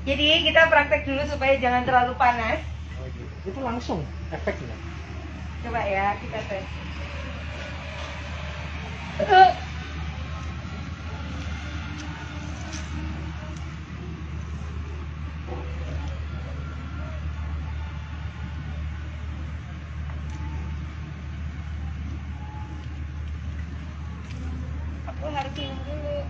Jadi kita praktek dulu supaya jangan terlalu panas. Oh, gitu. Itu langsung efeknya. Coba ya kita tes. Aku harus minum dulu.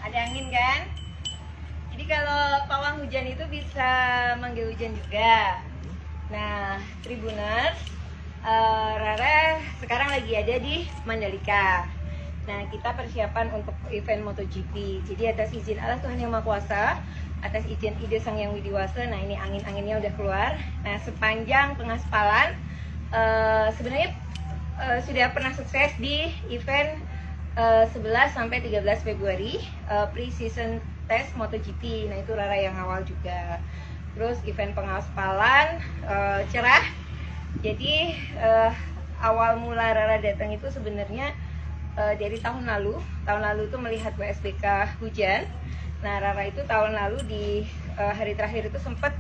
Ada angin kan? Jadi kalau pawang hujan itu bisa manggil hujan juga. Nah, Tribuners, Rara sekarang lagi ada di Mandalika. Nah, kita persiapan untuk event MotoGP. Jadi atas izin Allah Tuhan Yang Maha Kuasa, atas izin Ide Sang Yang Widiwasa. Nah, ini angin-anginnya udah keluar. Nah, sepanjang pengaspalan sebenarnya sudah pernah sukses di event 11 sampai 13 Februari pre-season test MotoGP. Nah, itu Rara yang awal juga. Terus event pengaspalan cerah. Jadi awal mula Rara datang itu sebenarnya dari tahun lalu. Tahun lalu itu melihat WSBK hujan. Nah, Rara itu tahun lalu di hari terakhir itu sempat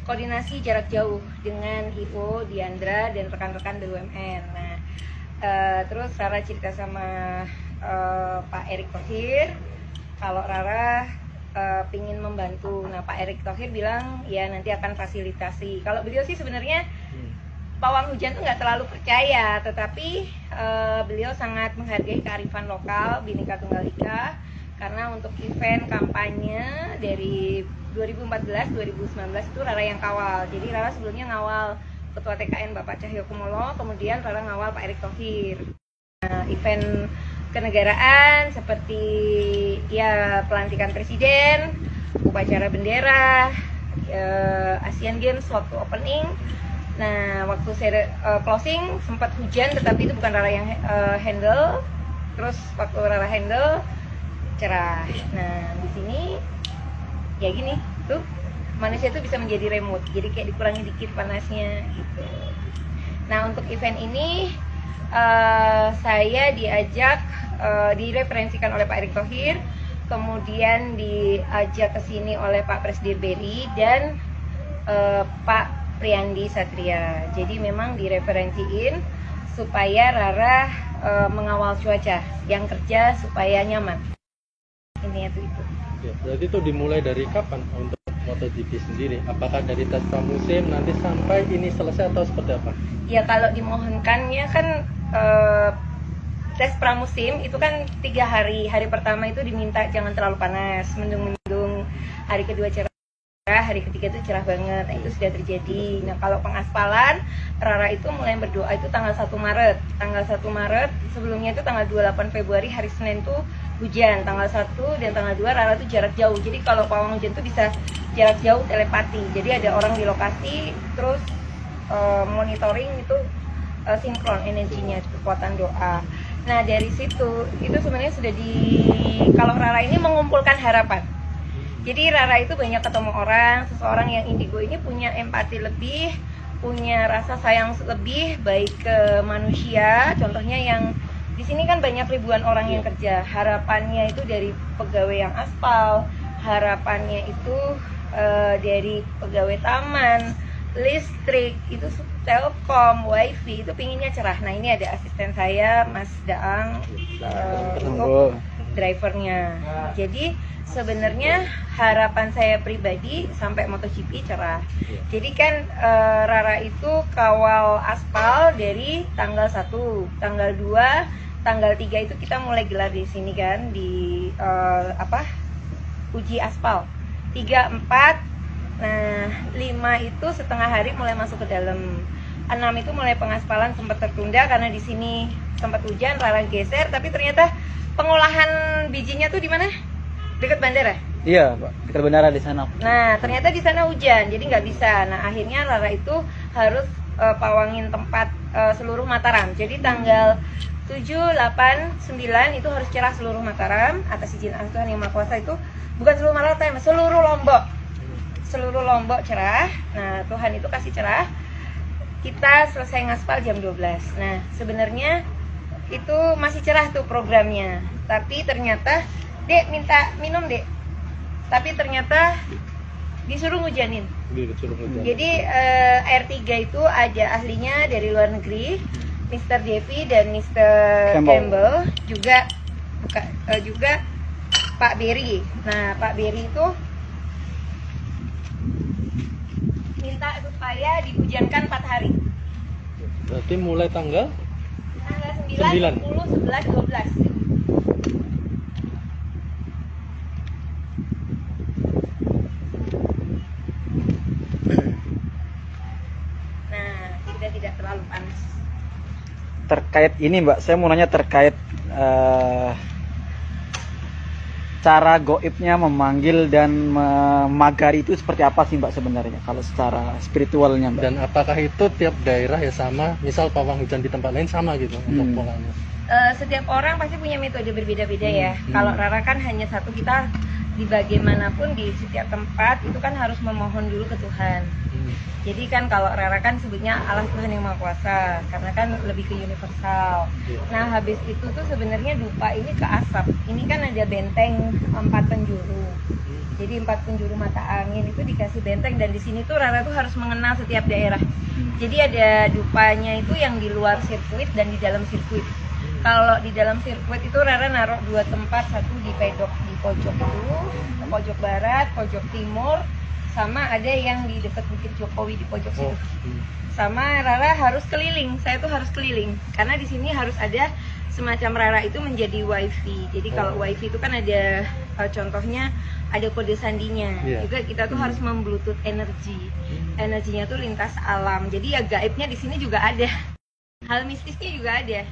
koordinasi jarak jauh dengan Ivo, Diandra, dan rekan-rekan BUMN. Nah, terus Rara cerita sama Pak Erick Thohir kalau Rara pingin membantu. Nah, Pak Erick Thohir bilang ya nanti akan fasilitasi. Kalau beliau sih sebenarnya pawang hujan tuh nggak terlalu percaya, tetapi beliau sangat menghargai kearifan lokal Bhinneka Tunggal Ika, karena untuk event kampanye dari 2014-2019 itu Rara yang kawal. Jadi Rara sebelumnya ngawal Ketua TKN Bapak Cahyokumolo, kemudian Rara ngawal Pak Erick Thohir. Nah, event kenegaraan seperti ya pelantikan presiden, upacara bendera, Asian Games waktu opening. Nah, waktu closing sempat hujan, tetapi itu bukan Rara yang handle. Terus waktu Rara handle cerah. Nah, di sini ya gini tuh, manusia tuh bisa menjadi remote, jadi kayak dikurangi dikit panasnya gitu. Nah, untuk event ini saya diajak, direferensikan oleh Pak Erick Thohir, kemudian diajak ke sini oleh Pak Presdir Beri dan Pak Priyandi Satria. Jadi memang direferensiin supaya Rara mengawal cuaca, yang kerja supaya nyaman. Intinya tuh itu. Ya, berarti itu dimulai dari kapan untuk MotoGP sendiri? Apakah dari tes pramusim nanti sampai ini selesai atau seperti apa? Ya, kalau dimohonkannya kan tes pramusim itu kan 3 hari. Hari pertama itu diminta jangan terlalu panas, mendung-mendung. Hari kedua cerah, hari ketiga itu cerah banget. Nah, itu sudah terjadi. Nah, kalau pengaspalan, Rara itu mulai berdoa itu tanggal 1 Maret. Tanggal 1 Maret, sebelumnya itu tanggal 28 Februari hari Senin tuh hujan. Tanggal 1 dan tanggal 2 Rara tuh jarak jauh. Jadi kalau pawang hujan tuh bisa jarak jauh telepati. Jadi ada orang di lokasi, terus monitoring itu sinkron energinya, kekuatan doa. Nah, dari situ itu sebenarnya sudah kalau Rara ini mengumpulkan harapan. Jadi Rara itu banyak ketemu orang, seseorang yang indigo ini punya empati lebih, punya rasa sayang lebih baik ke manusia. Contohnya yang di sini kan banyak ribuan orang yang kerja. Harapannya itu dari pegawai yang aspal, harapannya itu dari pegawai taman, listrik, itu Telkom, wifi, itu pinginnya cerah. Nah, ini ada asisten saya, Mas Daang, untuk drivernya. Jadi sebenarnya harapan saya pribadi sampai MotoGP cerah. Jadi kan Rara itu kawal aspal dari tanggal 1, tanggal 2, tanggal 3 itu kita mulai gelar di sini kan, di uji aspal. 3, 4, nah 5 itu setengah hari mulai masuk ke dalam. 6 itu mulai pengaspalan sempat tertunda karena di sini sempat hujan, Rara geser, tapi ternyata pengolahan bijinya tuh di mana? Dekat bandara? Iya, Pak. Dekat bandara di sana. Nah, ternyata di sana hujan, jadi nggak bisa. Nah, akhirnya Rara itu harus pawangin tempat seluruh Mataram. Jadi tanggal 7, 8, 9 itu harus cerah seluruh Mataram atas izin Allah Tuhan Yang Maha Kuasa. Itu bukan seluruh Mataram, seluruh Lombok. Seluruh Lombok cerah. Nah, Tuhan itu kasih cerah. Kita selesai ngaspal jam 12. Nah, sebenarnya itu masih cerah tuh programnya. Tapi ternyata, Dek minta minum, Dek. Tapi ternyata disuruh ngujanin. Jadi R3 itu ada ahlinya dari luar negeri, Mr. Devi dan Mr. Campbell, juga juga Pak Berry. Nah, Pak Berry itu minta supaya dihujankan 4 hari. Berarti mulai tanggal 9, 10, 11, 12. Nah, sudah tidak terlalu panas. Terkait ini Mbak, saya mau nanya terkait cara goibnya memanggil dan memagari itu seperti apa sih Mbak sebenarnya kalau secara spiritualnya Mbak? Dan apakah itu tiap daerah ya sama? Misal pawang hujan di tempat lain sama gitu untuk polanya? Setiap orang pasti punya metode berbeda-beda ya. Kalau Rara kan hanya satu, kita di bagaimanapun di setiap tempat itu kan harus memohon dulu ke Tuhan. Jadi kan kalau Rara kan sebutnya Allah Tuhan Yang Maha Kuasa, karena kan lebih ke universal. Nah, habis itu tuh sebenarnya dupa ini ke asap. Ini kan ada benteng 4 penjuru. Jadi 4 penjuru mata angin itu dikasih benteng, dan di sini tuh Rara tuh harus mengenal setiap daerah. Jadi ada dupanya itu yang di luar sirkuit dan di dalam sirkuit. Kalau di dalam sirkuit itu Rara naruh 2 tempat, satu di pedok di pojok itu, pojok barat, pojok timur, sama ada yang di dekat Bukit Jokowi di pojok situ. Sama Rara harus keliling, saya tuh harus keliling karena di sini harus ada semacam Rara itu menjadi wifi. Jadi kalau wifi itu kan ada contohnya ada kode sandinya. Juga kita tuh harus membluetooth energi. Energinya tuh lintas alam. Jadi ya gaibnya di sini juga ada. Hal mistisnya juga ada.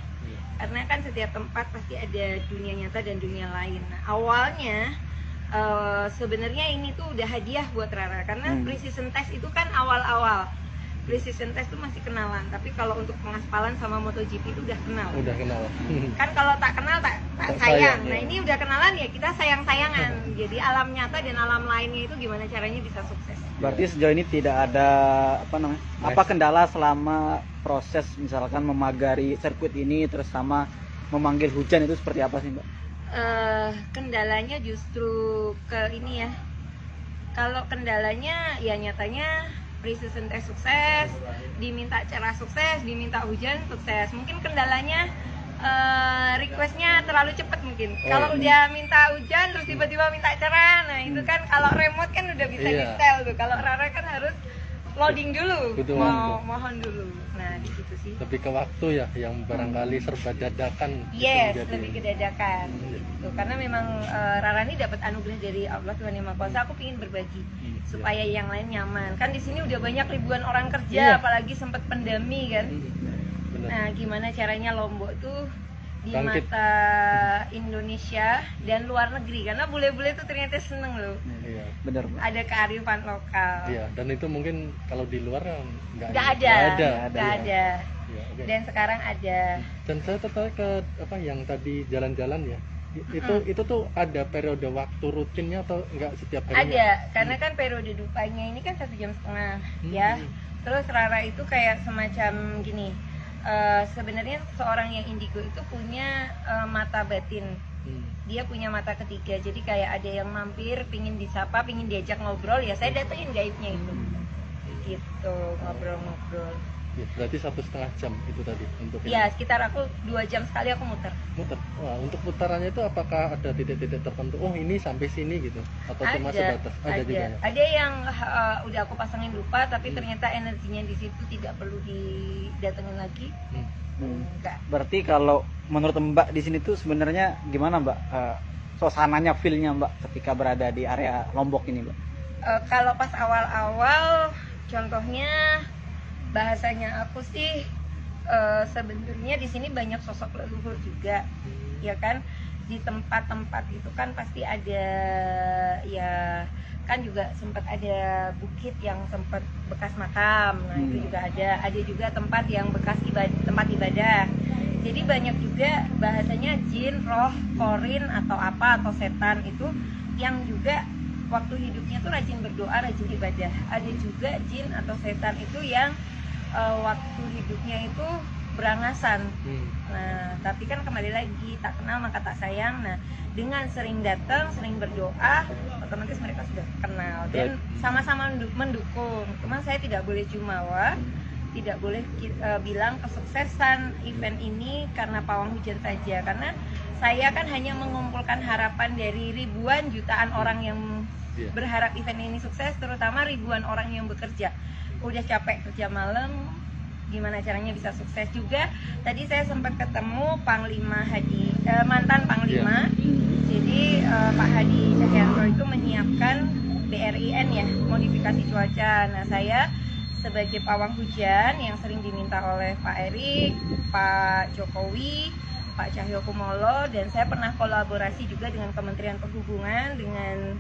Karena kan setiap tempat pasti ada dunia nyata dan dunia lain. Nah, awalnya sebenarnya ini tuh udah hadiah buat Rara karena precision test itu kan awal-awal. Precision test tuh masih kenalan, tapi kalau untuk pengaspalan sama MotoGP itu udah kenal. Udah kenal. Kan kalau tak kenal tak sayang. Nah, ini udah kenalan ya kita sayang-sayangan. Jadi alam nyata dan alam lainnya itu gimana caranya bisa sukses. Berarti sejauh ini tidak ada apa kendala selama proses misalkan memagari sirkuit ini terus sama memanggil hujan itu seperti apa sih Mbak? Kendalanya justru ke ini ya. Kalau kendalanya ya nyatanya precision test sukses, diminta cerah sukses, diminta hujan sukses. Mungkin kendalanya requestnya terlalu cepat mungkin. Kalau udah minta hujan terus tiba-tiba minta cerah, nah itu kan kalau remote kan udah bisa di setel tuh. Kalau Rara kan harus loading dulu, mohon dulu. Nah di situ sih. Lebih ke waktu ya, yang barangkali serba dadakan. Yes, lebih ke dadakan. Gitu. Karena memang Rara ini dapat anugerah dari Allah Tuhan Yang Maha Kuasa. Aku ingin berbagi supaya yang lain nyaman. Kan di sini udah banyak ribuan orang kerja, apalagi sempat pandemi kan. Nah, gimana caranya Lombok tuh di mata Indonesia dan luar negeri, karena bule-bule tuh ternyata seneng loh. Iya, benar. Ada kearifan lokal. Iya, dan itu mungkin kalau di luar nggak ada. Ya, okay. Dan sekarang ada. Dan saya tertarik ke apa yang tadi jalan-jalan ya. Itu tuh ada periode waktu rutinnya atau enggak setiap hari? Ada, karena kan periode dupanya ini kan 1,5 jam ya. Terus Rara itu kayak semacam gini. Sebenarnya seorang yang indigo itu punya mata batin. Dia punya mata ketiga. Jadi kayak ada yang mampir, pingin disapa, pingin diajak ngobrol, ya saya datengin gaibnya itu. Gitu, ngobrol-ngobrol. Ya, berarti 1,5 jam itu tadi untuk ini. Ya, sekitar aku 2 jam sekali aku muter. Wah, untuk putarannya itu apakah ada titik-titik tertentu? Oh, ini sampai sini gitu atau cuma sebatas? Ada juga ya? Ada yang udah aku pasangin lupa, tapi ternyata energinya di situ tidak perlu didatengin lagi. Enggak. Berarti kalau menurut Mbak di sini tuh sebenarnya gimana Mbak? Suasananya, feel-nya Mbak ketika berada di area Lombok ini Mbak? Kalau pas awal-awal, contohnya bahasanya aku sih sebenarnya di sini banyak sosok leluhur juga, ya kan. Di tempat-tempat itu kan pasti ada, ya kan juga sempat ada bukit yang sempat bekas makam. Nah itu juga ada juga tempat yang bekas tempat ibadah. Jadi banyak juga bahasanya jin, roh, korin atau apa atau setan itu yang juga waktu hidupnya tuh rajin berdoa, rajin ibadah. Ada juga jin atau setan itu yang waktu hidupnya itu berangasan. Nah, tapi kan kembali lagi tak kenal maka tak sayang. Nah, dengan sering datang, sering berdoa, otomatis mereka sudah kenal dan sama-sama mendukung. Cuma saya tidak boleh jumawa, tidak boleh bilang kesuksesan event ini karena pawang hujan saja, karena saya kan hanya mengumpulkan harapan dari ribuan jutaan orang yang berharap event ini sukses, terutama ribuan orang yang bekerja. Udah capek kerja malam, gimana caranya bisa sukses juga. Tadi saya sempat ketemu Panglima Hadi, mantan Panglima. Jadi Pak Hadi Cahyanto itu menyiapkan BRIN ya, modifikasi cuaca. Nah, saya sebagai pawang hujan yang sering diminta oleh Pak Erik, Pak Jokowi, Pak Cahyokumolo, dan saya pernah kolaborasi juga dengan Kementerian Perhubungan dengan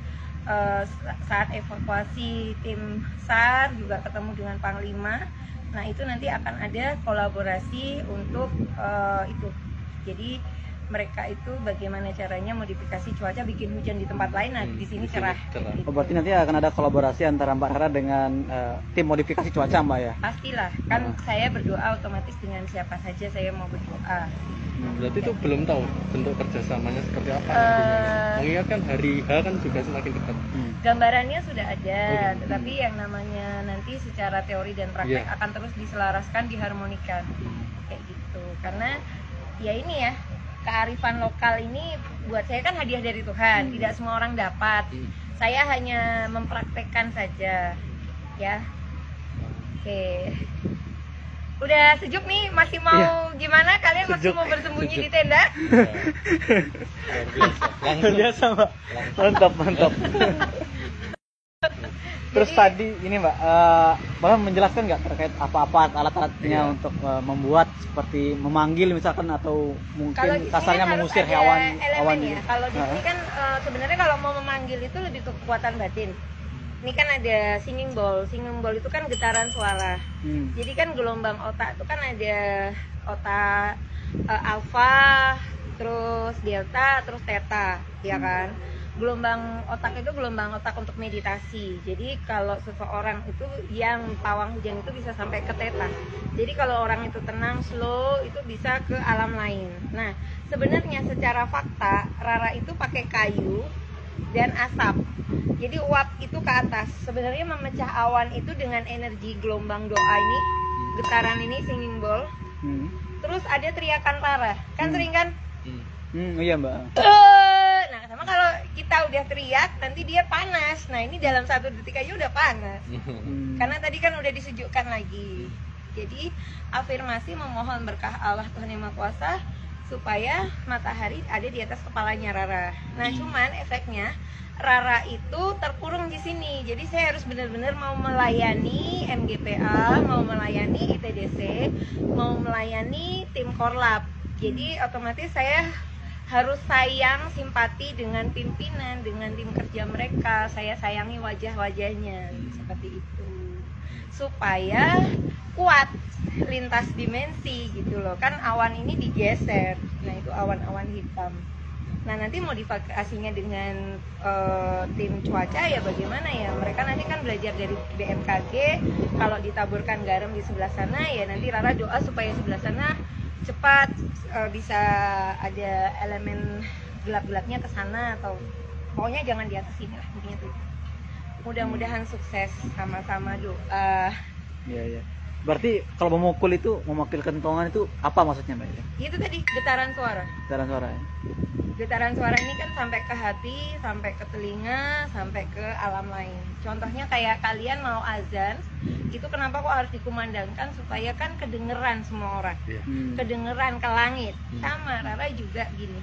saat evakuasi tim SAR juga ketemu dengan Panglima. Nah, itu nanti akan ada kolaborasi untuk itu. Jadi mereka itu bagaimana caranya modifikasi cuaca bikin hujan di tempat lain, nah di sini cerah. Oh, berarti nanti akan ada kolaborasi antara Mbak Rara dengan tim modifikasi cuaca, Mbak ya? Pastilah, kan saya berdoa otomatis dengan siapa saja saya mau berdoa. Berarti itu belum tahu bentuk kerjasamanya seperti apa nantinya. Mengingat kan hari H kan juga semakin dekat. Gambarannya sudah ada, tetapi yang namanya nanti secara teori dan praktek akan terus diselaraskan, diharmonikan, kayak gitu. Karena ya ini ya, kearifan lokal ini buat saya kan hadiah dari Tuhan, tidak semua orang dapat. Saya hanya mempraktekkan saja, ya. Oke. Udah sejuk nih, masih mau gimana? Kalian masih mau bersembunyi di tenda? Luar biasa, Mbak. Mantap. Terus tadi ini Mbak, Mbak menjelaskan nggak terkait apa-apa alat-alatnya untuk membuat seperti memanggil misalkan atau mungkin kasarnya kan mengusir hewan ya. Kalau di sini kan sebenarnya kalau mau memanggil itu lebih ke kekuatan batin. Ini kan ada singing bowl itu kan getaran suara. Jadi kan gelombang otak itu kan ada otak alfa, terus delta, terus theta, ya kan? Gelombang otak itu gelombang otak untuk meditasi. Jadi kalau seseorang itu yang pawang hujan itu bisa sampai ke theta. Jadi kalau orang itu tenang, slow, itu bisa ke alam lain. Nah, sebenarnya secara fakta Rara itu pakai kayu dan asap. Jadi uap itu ke atas. Sebenarnya memecah awan itu dengan energi gelombang doa ini, getaran ini, singing bowl. Terus ada teriakan Rara. Kan sering kan? Iya, Mbak. Nah, sama kalau kita udah teriak, nanti dia panas. Nah, ini dalam 1 detik aja udah panas. Karena tadi kan udah disejukkan lagi. Jadi, afirmasi memohon berkah Allah Tuhan Yang Maha Kuasa supaya matahari ada di atas kepalanya Rara. Nah, cuman efeknya Rara itu terkurung di sini. Jadi saya harus benar-benar mau melayani MGPA, mau melayani ITDC, mau melayani tim Korlap. Jadi otomatis saya harus sayang, simpati dengan pimpinan, dengan tim kerja mereka. Saya sayangi wajah-wajahnya seperti itu. Supaya kuat lintas dimensi gitu loh. Kan awan ini digeser. Nah, itu awan-awan hitam. Nah, nanti modifikasinya dengan tim cuaca ya bagaimana ya? Mereka nanti kan belajar dari BMKG. Kalau ditaburkan garam di sebelah sana ya nanti Rara doa supaya sebelah sana cepat bisa ada elemen gelap-gelapnya ke sana, atau pokoknya jangan di atas sini lah intinya tuh. Mudah-mudahan sukses, sama-sama doa. Iya. Berarti kalau memukul itu, memanggil kentongan itu apa maksudnya, Mbak? Itu tadi getaran suara. Getaran suara ya? Getaran suara ini kan sampai ke hati, sampai ke telinga, sampai ke alam lain. Contohnya kayak kalian mau azan, itu kenapa kok harus dikumandangkan supaya kan kedengeran semua orang. Kedengeran ke langit. Sama Rara juga gini.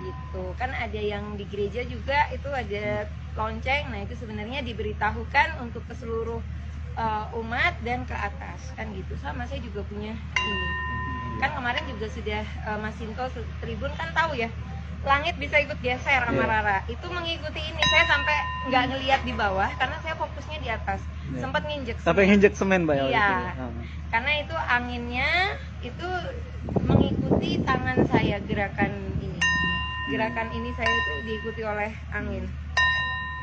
Gitu. Kan ada yang di gereja juga itu ada lonceng. Nah, itu sebenarnya diberitahukan untuk ke seluruh umat dan ke atas kan gitu. Sama saya juga punya ini kan kemarin juga sudah Mas Sinto Tribun kan tahu ya, langit bisa ikut geser sama Rara. Itu mengikuti ini, saya sampai nggak ngelihat di bawah karena saya fokusnya di atas. Sempat nginjek sampai nginjek semen, Mbak. Iya, karena itu anginnya itu mengikuti tangan saya gerakan ini. Gerakan ini saya itu diikuti oleh angin.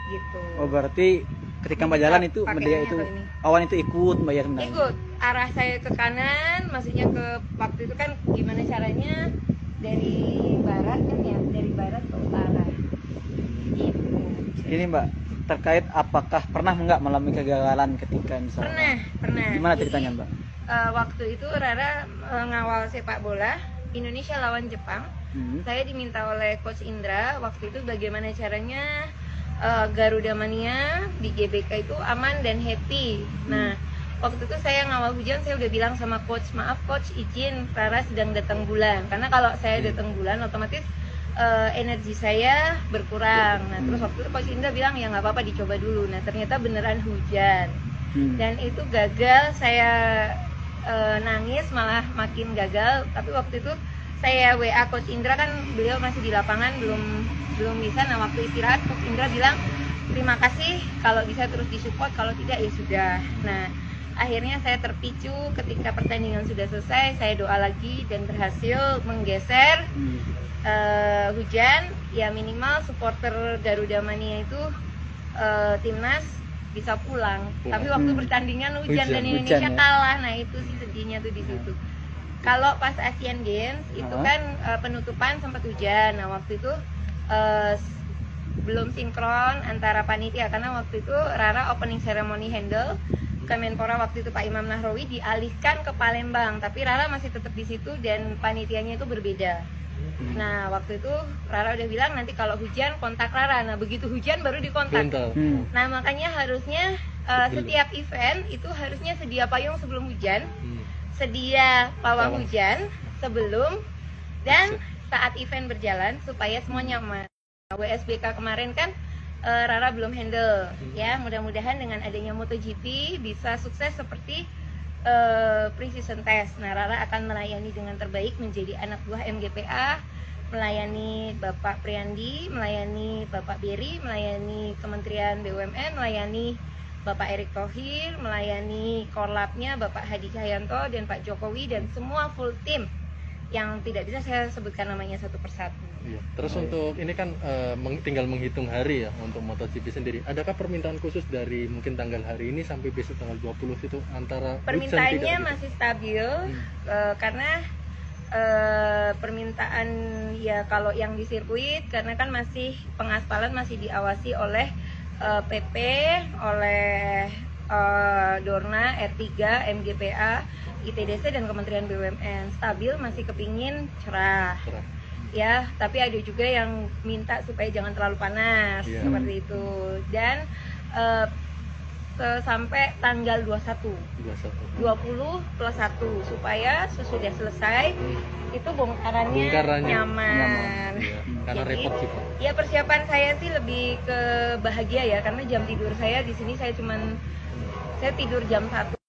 Gitu. Oh, berarti ketika Mbak jalan itu Pakainya dia itu kalau ini. awan itu ikut Mbak ya kendali? Ikut arah saya ke kanan, maksudnya ke waktu itu kan gimana caranya dari barat kan ya, dari barat ke utara. Gitu. Ini Mbak, terkait apakah pernah nggak mengalami kegagalan ketika misalnya? Pernah. Gimana Jadi, ceritanya Mbak? waktu itu Rara ngawal sepak bola Indonesia lawan Jepang. Saya diminta oleh Coach Indra waktu itu bagaimana caranya Garuda Mania di GBK itu aman dan happy. Nah, waktu itu saya ngawal hujan, saya udah bilang sama coach, maaf coach, izin Rara sedang datang bulan. Karena kalau saya datang bulan otomatis energi saya berkurang. Nah, terus waktu itu Coach Indra bilang ya nggak apa-apa dicoba dulu. Nah, ternyata beneran hujan. Dan itu gagal, saya nangis malah makin gagal. Tapi waktu itu saya WA Coach Indra, kan beliau masih di lapangan, belum bisa. Nah, waktu istirahat Coach Indra bilang terima kasih, kalau bisa terus disupport, kalau tidak ya sudah. Nah, akhirnya saya terpicu ketika pertandingan sudah selesai, saya doa lagi dan berhasil menggeser hujan. Ya minimal supporter Garuda Mania itu timnas bisa pulang. Tapi waktu pertandingan hujan dan Indonesia ya. kalah. Nah, itu sih sedihnya tuh di situ. Kalau pas Asian Games itu kan penutupan sempat hujan. Nah, waktu itu belum sinkron antara panitia, karena waktu itu Rara opening ceremony handle, Kemenpora waktu itu Pak Imam Nahrawi dialihkan ke Palembang, tapi Rara masih tetap di situ dan panitianya itu berbeda. Nah, waktu itu Rara udah bilang nanti kalau hujan kontak Rara. Nah, begitu hujan baru dikontak. Nah, makanya harusnya setiap event itu harusnya sedia payung sebelum hujan, sedia pawang hujan sebelum dan saat event berjalan supaya semua nyaman. WSBK kemarin kan Rara belum handle ya, mudah-mudahan dengan adanya MotoGP bisa sukses seperti pre-season test. Nah, Rara akan melayani dengan terbaik, menjadi anak buah MGPA, melayani Bapak Priandi, melayani Bapak Beri, melayani Kementerian BUMN, melayani Bapak Erick Thohir, melayani Korlapnya Bapak Hadi Cahyanto dan Pak Jokowi dan semua full tim yang tidak bisa saya sebutkan namanya satu persatu. Iya. Terus untuk ini kan tinggal menghitung hari ya untuk MotoGP sendiri. Adakah permintaan khusus dari mungkin tanggal hari ini sampai besok tanggal 20 itu antara permintaannya masih stabil karena permintaan ya kalau yang di sirkuit karena kan masih pengaspalan masih diawasi oleh PP, oleh Dorna, R3, MGPA, ITDC dan Kementerian BUMN. Stabil, masih kepingin cerah. Ya, tapi ada juga yang minta supaya jangan terlalu panas, seperti itu. Dan sampai tanggal 21 20 plus 1 supaya sesudah selesai itu bongkarannya nyaman. Ya, karena jadi repot juga. Ya persiapan saya sih lebih ke bahagia ya, karena jam tidur saya di sini saya tidur jam 1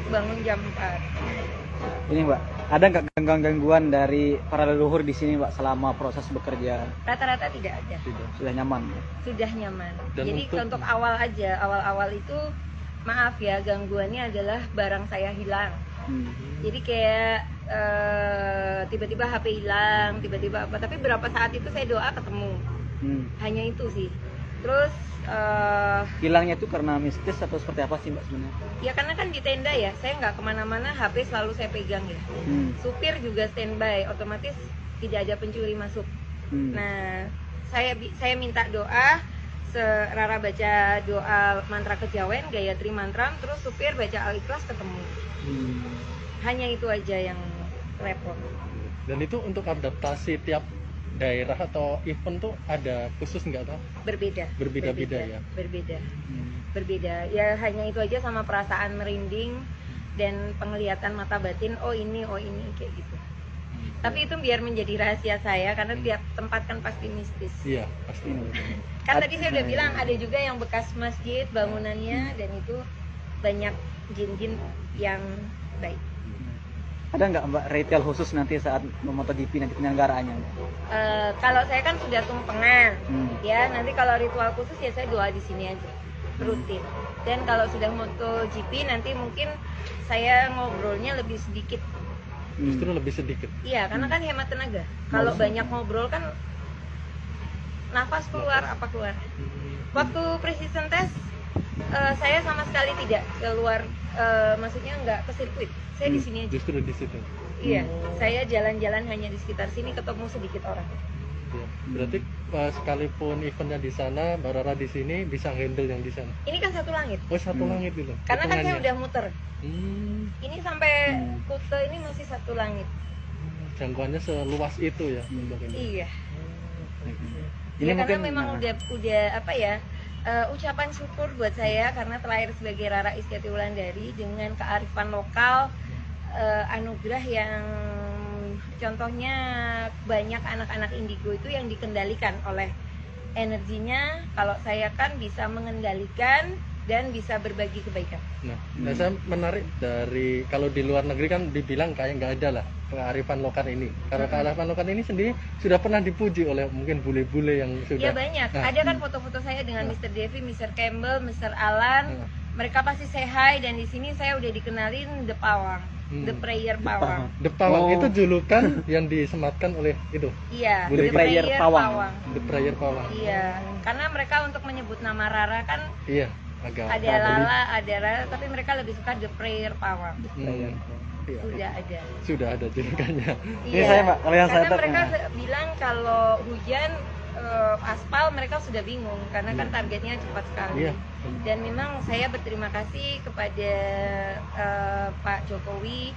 bangun jam 4. Ini Mbak, ada nggak gangguan dari para leluhur di sini Mbak selama proses bekerja? Rata-rata tidak ada. Sudah nyaman. Sudah nyaman. Dan jadi untuk awal-awal itu maaf ya, gangguannya adalah barang saya hilang. Jadi kayak tiba-tiba HP hilang, tiba-tiba apa, tapi berapa saat itu saya doa ketemu. Hanya itu sih. Terus hilangnya itu karena mistis atau seperti apa sih Mbak sebenarnya? Ya karena kan di tenda ya, saya nggak kemana-mana, HP selalu saya pegang ya. Supir juga standby, otomatis tidak ada pencuri masuk. Nah, saya minta doa, Rara baca doa mantra kejawen, Gayatri Mantra, terus supir baca Al-Ikhlas ketemu. Hanya itu aja yang repot. Dan itu untuk adaptasi tiap daerah atau event tuh ada khusus nggak tuh? Berbeda-beda ya? Berbeda. Ya hanya itu aja, sama perasaan merinding dan penglihatan mata batin, oh ini kayak gitu. Tapi itu biar menjadi rahasia saya, karena tiap tempat kan pasti mistis. Iya, pasti. Kan tadi saya udah bilang ada juga yang bekas masjid bangunannya, dan itu banyak jin-jin yang baik. Ada nggak Mbak retail khusus nanti saat MotoGP nanti penyelenggaraannya? Kalau saya kan sudah tumpengan, ya nanti kalau ritual khusus ya saya doa di sini aja. rutin. Dan kalau sudah MotoGP nanti mungkin saya ngobrolnya lebih sedikit. Justru lebih sedikit. Iya, karena kan hemat tenaga. Kalau banyak ngobrol kan nafas keluar apa keluar. Waktu precision test saya sama sekali tidak keluar, maksudnya nggak ke sirkuit. Saya di sini aja. Justru di situ. Iya, saya jalan-jalan hanya di sekitar sini, ketemu sedikit orang. Ya, berarti sekalipun eventnya di sana, Mbak Rara di sini bisa handle yang di sana. Ini kan satu langit. Oh, satu langit itu. Karena kan saya Hitungannya. udah muter. Ini sampai Kute ini masih satu langit. Jangkauannya seluas itu ya untuk ini. Iya. Ini Ya, karena mungkin memang udah apa ya? Ucapan syukur buat saya karena terlahir sebagai Rara Istiati Wulandari dengan kearifan lokal, anugerah yang contohnya banyak anak-anak indigo itu yang dikendalikan oleh energinya. Kalau saya kan bisa mengendalikan dan bisa berbagi kebaikan. Nah, saya menarik dari kalau di luar negeri kan dibilang kayak nggak ada lah kearifan lokal ini. Kalau kearifan lokal ini sendiri sudah pernah dipuji oleh mungkin bule-bule yang sudah. Ya banyak. Ada kan foto-foto saya dengan Mr. Devi, Mr. Campbell, Mr. Alan. Mereka pasti say hi, dan di sini saya udah dikenalin The Pawang, The Prayer Pawang. The Pawang itu julukan yang disematkan oleh itu. Iya, The Prayer Pawang. The Prayer Pawang. Iya, karena mereka untuk menyebut nama Rara kan Iya, agak ada Lala, ada Rara, tapi mereka lebih suka The Prayer Pawang. Iya. Sudah ada. Sudah ada julukannya. Ini saya, Mbak, kalau yang karena saya mereka bilang kalau hujan aspal mereka sudah bingung karena kan targetnya cepat sekali. Iya. Dan memang saya berterima kasih kepada Pak Jokowi,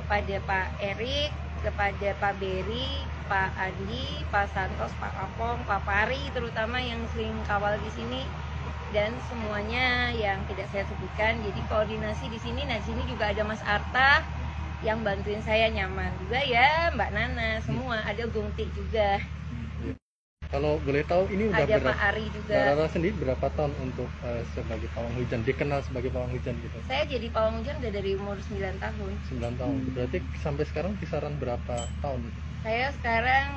kepada Pak Erik, kepada Pak Beri, Pak Andi, Pak Santos, Pak Apong, Pak Pari terutama yang sering kawal di sini, dan semuanya yang tidak saya sebutkan. Jadi koordinasi di sini. Nah, di sini juga ada Mas Arta yang bantuin saya nyaman juga ya, Mbak Nana, semua ada Gungtik juga. Kalau boleh tahu ini udah Ada berapa? Pak Ari juga. Mbak Rara sendiri berapa tahun untuk sebagai pawang hujan, dikenal sebagai pawang hujan gitu? Saya jadi pawang hujan udah dari umur 9 tahun. 9 tahun. Berarti sampai sekarang kisaran berapa tahun? Saya sekarang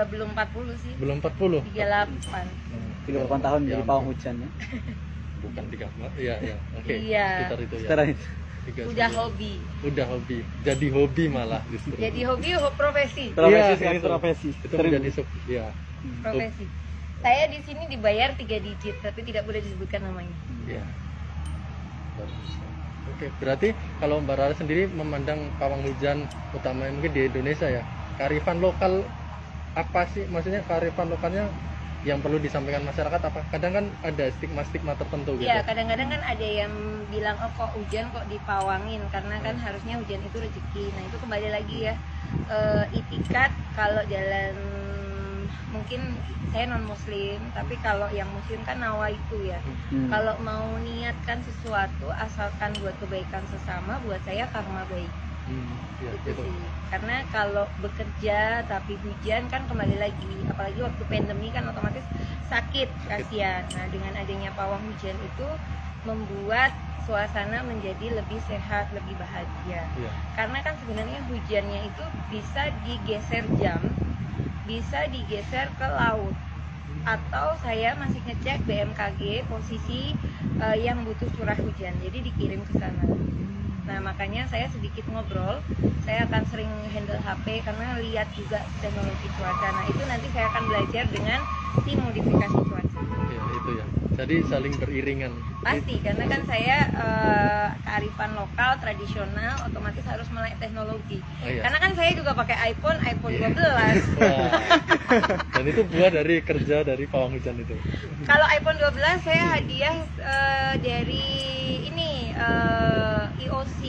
belum 40 sih. Belum 40? 38. 38 tahun jadi pawang hujan ya. Bukan 30. Iya, iya. Oke. Iya. Sekitar itu ya. Sekarang itu. Udah hobi. Udah hobi. Jadi hobi malah justru. Jadi hobi profesi. Profesi Iya, sekali itu. profesi. Itu menjadi ya. Profesi. Saya di sini dibayar 3 digit tapi tidak boleh disebutkan namanya. Iya. Oke, berarti kalau Mbak Rara sendiri memandang pawang hujan utamanya mungkin di Indonesia ya, kearifan lokal apa sih? Maksudnya kearifan lokalnya yang perlu disampaikan masyarakat apa? Kadang kan ada stigma-stigma tertentu gitu. Iya, kadang-kadang kan ada yang bilang oh kok hujan kok dipawangin, karena kan harusnya hujan itu rezeki. Nah, itu kembali lagi ya, itikat. Kalau jalan mungkin saya non muslim, tapi kalau yang muslim kan nawa itu ya. Kalau mau niatkan sesuatu asalkan buat kebaikan sesama, buat saya karma baik. Ya, Itu sih. Karena kalau bekerja tapi hujan kan kembali lagi, apalagi waktu pandemi kan otomatis sakit, kasihan. Nah, dengan adanya pawang hujan itu membuat suasana menjadi lebih sehat, lebih bahagia. Iya. Karena kan sebenarnya hujannya itu bisa digeser jam, bisa digeser ke laut, atau saya masih ngecek BMKG posisi yang butuh curah hujan, jadi dikirim ke sana. Nah, makanya saya sedikit ngobrol, saya akan sering handle HP karena lihat juga teknologi cuaca. Nah, itu nanti saya akan belajar dengan tim modifikasi cuaca. Ya, itu ya. Jadi saling beriringan. Pasti, karena kan saya kearifan lokal tradisional otomatis harus melek teknologi. Oh, iya. Karena kan saya juga pakai iPhone 12. Wah. Dan itu buah dari kerja dari pawang hujan itu. Kalau iPhone 12 saya hadiah dari ini IOC,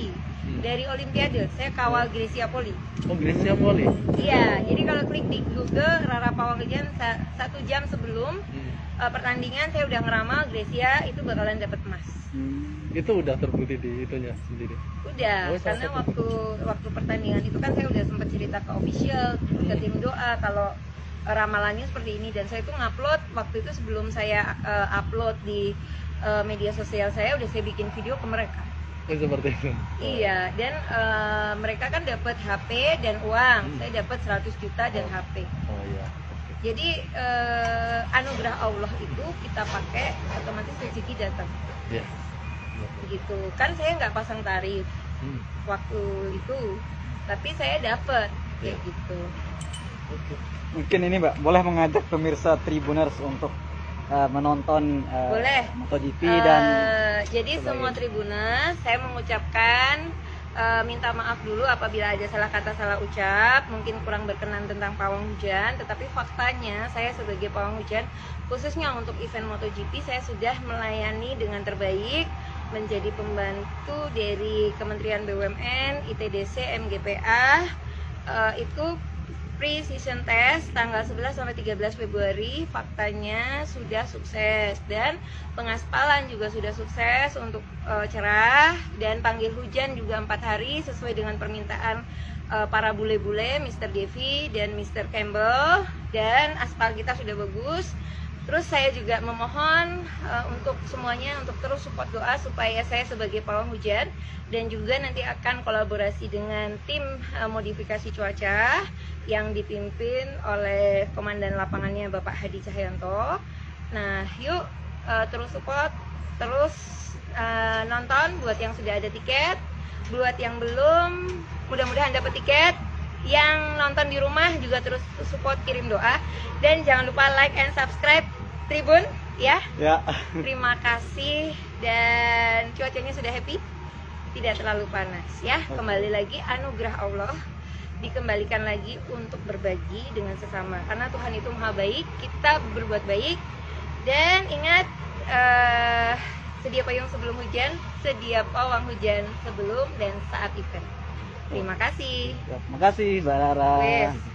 dari Olimpiade. Saya kawal Grecia Poli. Oh, Grecia Poli. Iya, jadi kalau klik di Google Rara Pawang Hujan 1 jam sebelum pertandingan saya udah ngeramal Grecia itu bakalan dapat emas. Itu udah terbukti di itunya sendiri. Udah, Oh, karena waktu pertandingan itu kan saya udah sempat cerita ke official, ke tim doa kalau ramalannya seperti ini, dan saya itu ngupload waktu itu sebelum saya upload di media sosial saya udah saya bikin video ke mereka. Oh, seperti itu. Iya, dan mereka kan dapat HP dan uang. Saya dapat 100 juta dan HP. Oh iya. Oke. Jadi anugerah Allah itu kita pakai, otomatis rezeki datang. Ya. Gitu kan, saya nggak pasang tarif waktu itu, tapi saya dapat kayak gitu. Oke. Mungkin ini Mbak boleh mengajak pemirsa Tribuners untuk menonton Boleh. MotoGP dan jadi semua Tribuners, saya mengucapkan minta maaf dulu apabila ada salah kata, salah ucap, mungkin kurang berkenan tentang pawang hujan. Tetapi faktanya saya sebagai pawang hujan, khususnya untuk event MotoGP, saya sudah melayani dengan terbaik, menjadi pembantu dari Kementerian BUMN, ITDC, MGPA. Itu pre-season test tanggal 11 sampai 13 Februari, faktanya sudah sukses, dan pengaspalan juga sudah sukses untuk cerah, dan panggil hujan juga 4 hari sesuai dengan permintaan para bule-bule Mr. Devi dan Mr. Campbell, dan aspal kita sudah bagus. Terus saya juga memohon untuk semuanya untuk terus support doa supaya saya sebagai pawang hujan, dan juga nanti akan kolaborasi dengan tim modifikasi cuaca yang dipimpin oleh komandan lapangannya Bapak Hadi Cahyanto. Nah, yuk terus support, terus nonton buat yang sudah ada tiket, buat yang belum mudah-mudahan dapat tiket. Yang nonton di rumah juga terus support, kirim doa, dan jangan lupa like and subscribe Tribun ya. Terima kasih, dan cuacanya sudah happy, tidak terlalu panas ya. Kembali lagi anugerah Allah dikembalikan lagi untuk berbagi dengan sesama, karena Tuhan itu maha baik. Kita berbuat baik, dan ingat sedia payung sebelum hujan, sedia pawang hujan sebelum dan saat event. Terima kasih. Terima kasih Mbak Rara.